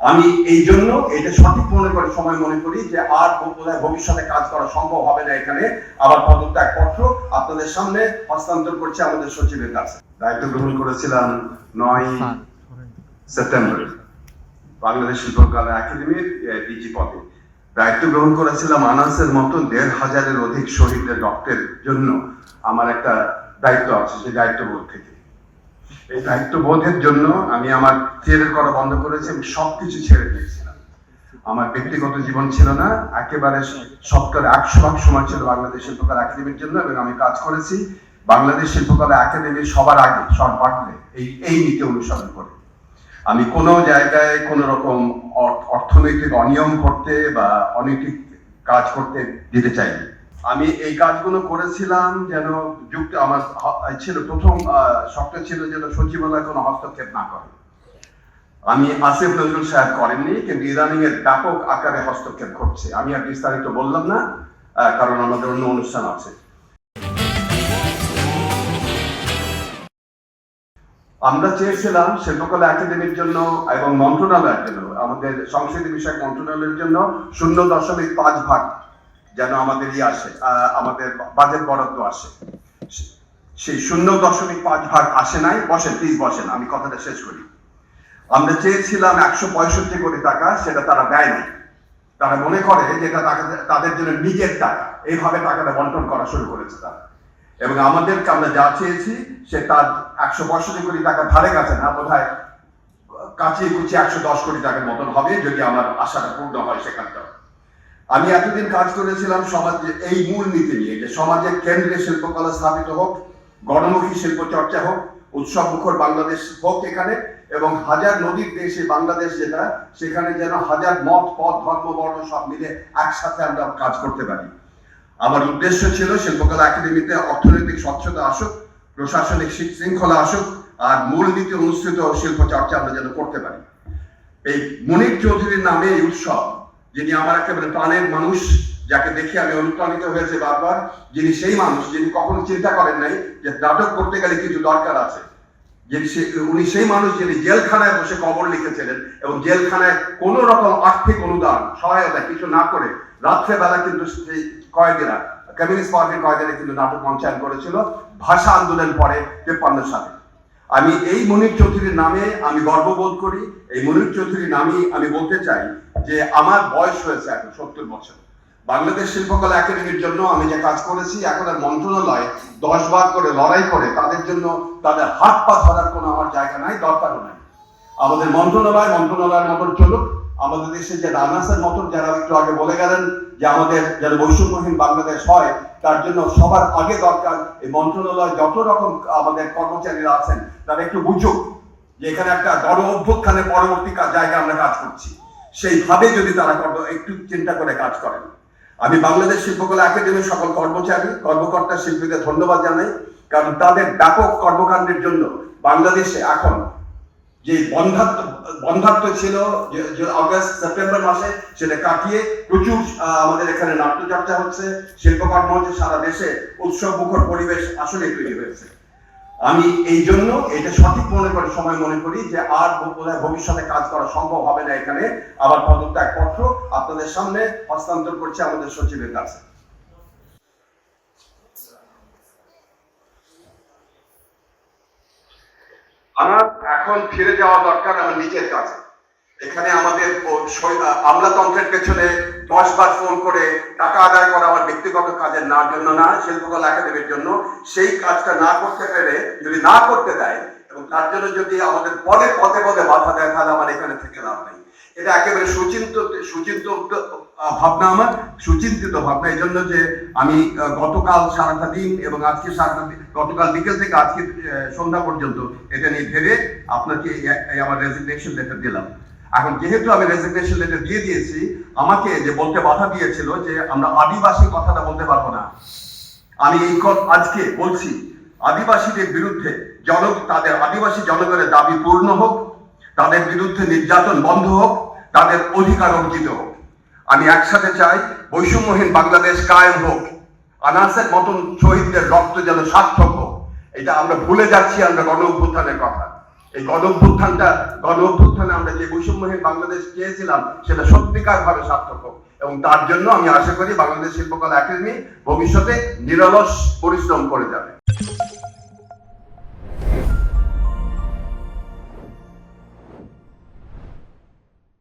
আমি এই জন্য এটা সঠিক সময় মনে করি যে আর ভবিষ্যতে কাজ করা সম্ভব হবে না এখানে। আবার পদত্যাগপত্র আপনাদের সামনে হস্তান্তর করছে আমাদের সচিবের কাছে। দায়িত্ব গ্রহণ করেছিলাম 9 সেপ্টেম্বর বাংলাদেশ শিল্পকলা একাডেমির ডিজি পদে। দায়িত্ব গ্রহণ করেছিলাম আনাসের মতো 1,500-এর অধিক শহীদের রক্তের জন্য। আমার একটা দায়িত্ব আছে, সেই দায়িত্ববোধ থেকে, এই দায়িত্ববোধের জন্য আমি আমার থিয়েটার করা বন্ধ করেছি। আমি সবকিছু ছেড়ে দিয়েছিলাম। আমার ব্যক্তিগত জীবন ছিল না, একেবারে 100% সময় ছিল বাংলাদেশ শিল্পকলা একাডেমির জন্য। এবং আমি কাজ করেছি বাংলাদেশ শিল্পকলা একাডেমির সবার আগে সর্বাগ্রে এই নীতি অনুসরণ করে। আমি কোনো জায়গায় কোনো রকম অর্থনৈতিক অনিয়ম করতে বা অনৈতিক কাজ করতে দিতে চাইনি। আমি এই কাজগুলো করেছিলাম যেন আমার ছিল প্রথম শর্ত ছিল যেন সচিবালয় কোনো হস্তক্ষেপ না করে। আমি আসিফ নজরুল সাহেব করেননি, কিন্তু ইদানিং এর ব্যাপক আকারে হস্তক্ষেপ করছে। আমি আর বিস্তারিত বললাম না, কারণ আমাদের অন্য অনুষ্ঠান আছে। আমরা চেয়েছিলাম শিল্পকলা একাডেমির জন্য এবং মন্ত্রণালয়ের জন্য, আমাদের সংস্কৃতি বিষয়ক মন্ত্রণালয়ের জন্য 0.5% যেন আমাদের আসে, আমাদের বাজেট বরাদ্দ আসে। সেই 0.5% আসে নাই। বসেন প্লিজ, বসেন, আমি কথাটা শেষ করি। আমরা চেয়েছিলাম 165 কোটি টাকা, সেটা তারা দেয় নাই। তারা মনে করে যে এটা তাদের জন্য নিজের টাকা, এইভাবে টাকাটা বন্টন করা শুরু করেছে তারা। এবং আমাদেরকে আমরা যা চেয়েছি সে তার 165 কোটি টাকা ধারে কাছে না, বোধহয় কাছে কুচি 110 কোটি টাকার মতন হবে, যদি আমার আশাটা পূর্ণ হয় সেখানটা। আমি এতদিন কাজ করেছিলাম সমাজে এই মূল নীতি নিয়ে, যে সমাজের কেন্দ্রে শিল্পকলা স্থাপিত হোক, গণমুখী শিল্প চর্চা হোক, উৎসব মুখর বাংলাদেশ হোক এখানে, এবং হাজার নদীর দেশে বাংলাদেশ যেটা, সেখানে যেন হাজার মত পথ ধর্ম বর্ণ সব মিলে একসাথে আমরা কাজ করতে পারি। আমার উদ্দেশ্য ছিল শিল্পকলা একাডেমিতে অর্থনৈতিক স্বচ্ছতা আসুক, প্রশাসনিক শৃঙ্খলা আসুক, আর মূল নীতি অনুসৃত শিল্প চর্চা আমরা যেন করতে পারি। এই মনির চৌধুরীর নামে এই উৎসব, যিনি আমার একেবারে প্রাণের মানুষ, যাকে দেখে আমি অনুপ্রাণিত হয়েছে বারবার, যিনি সেই মানুষ যিনি কখনো চিন্তা করেন নাই যে নাটক করতে গেলে কিছু দরকার আছে, উনি সেই মানুষ যিনি জেলখানায় বসে কবর লিখেছিলেন এবং জেলখানায় কোন রকম আর্থিক অনুদান সহায়তা কিছু না করে রাত্রেবেলা কিন্তু সেই কয়েদিরা, কমিউনিস্ট পার্টির কয়েদিরা কিন্তু নাটক মঞ্চায়ন করেছিল ভাষা আন্দোলন পরে 53 সালে। আমি এই মনির চৌধুরীর নামে আমি গর্ববোধ করি। এই মনির চৌধুরীর নামে আমি বলতে চাই যে আমার বয়স হয়েছে এখন 70 বছর। বাংলাদেশ শিল্পকলা একাডেমির জন্য আমি যে কাজ করেছি, এখন আর মন্ত্রণালয় 10 বার করে লড়াই করে তাদের জন্য তাদের হাত পা ধরার কোনো আমার জায়গা নাই, দরকারও নাই। আমাদের মন্ত্রণালয়ের মতন চলুক। আমাদের দেশে যে রানাসের মতন, যারা একটু আগে বলে গেলেন যে আমাদের যেন বৈষম্যহীন বাংলাদেশ হয়, তার জন্য সবার আগে দরকার এই মন্ত্রণালয় যত রকম আমাদের কর্মচারীরা আছেন তারা একটু বুঝুক যে এখানে একটা গণ অভ্যুত্থানের পরবর্তী জায়গায় আমরা কাজ করছি। সেইভাবে যদি তারা একটু চিন্তা করে কাজ করেন। আমি বাংলাদেশ শিল্পকলা একাডেমির সকল কর্মচারী, কর্মকর্তা, শিল্পীদের ধন্যবাদ জানাই, কারণ তাদের ব্যাপক কর্মকাণ্ডের জন্য বাংলাদেশে এখন যে বন্ধাত্ম ছিল আগস্ট সেপ্টেম্বর মাসে, সেটা কাটিয়ে প্রচুর আমাদের এখানে নাট্যচর্চা হচ্ছে, শিল্পকর্ম হচ্ছে, সারা দেশে উৎসব মুখর পরিবেশ আসলে তৈরি হয়েছে। আমি এই জন্য এটা সঠিক সময় মনে করি যে আর ভবিষ্যতে কাজ করা সম্ভব হবে না এখানে। আবার পদত্যাগপত্র আপনাদের সামনে হস্তান্তর করছে আমাদের সচিবের কাছে। আমার এখন ফিরে যাওয়া দরকার আমার নিজের কাছে। এখানে আমাদের আমলাতন্ত্রের পেছনে 10 বার ফোন করে টাকা আদায় করা আমার ব্যক্তিগত কাজের জন্য না, শিল্পকলা একাডেমির জন্য। সেই কাজটা না করতে পেরে যদি না করতে দেয় এবং তার জন্য যদি আমাদের পদে পদে বাধা দেয়, তাহলে আমার এখানে থেকে লাভ নেই। এটা একেবারে সুচিন্তিত ভাবনা, আমার সুচিন্তিত ভাবনা। এই জন্য যে আমি গতকাল সারাটা দিন এবং আজকে সারাটা দিন, গতকাল বিকেল থেকে আজকে সন্ধ্যা পর্যন্ত এটা নিয়ে ভেবে আপনাকে আমার রেজিগনেশন লেটার দিলাম। এখন যেহেতু আমি রেজিগনেশন লেটার দিয়ে দিয়েছি, আমাকে যে বলতে বাধা দিয়েছিল যে আমরা আদিবাসী কথাটা বলতে পারবো না, আমি এই আজকে বলছি আদিবাসীদের বিরুদ্ধে তাদের আদিবাসী জনগণের দাবি পূর্ণ হোক, তাদের বিরুদ্ধে নির্যাতন বন্ধ হোক, তাদের অধিকার অর্জিত হোক। আমি একসাথে চাই বৈষম্যহীন বাংলাদেশ কায়েম হোক, আনাসের মতন শহীদদের রক্ত যেন সার্থক হোক। এটা আমরা ভুলে যাচ্ছি আমরা গণ অভ্যুত্থানের কথা। এই গণ অভ্যুত্থানে আমরা যে বৈষম্যহীন বাংলাদেশ চেয়েছিলাম সেটা সত্যিকার ভাবে সার্থক হোক। এবং তার জন্য আমি আশা করি বাংলাদেশ শিল্পকলা একাডেমি ভবিষ্যতে নিরলস পরিশ্রম করে যাবে।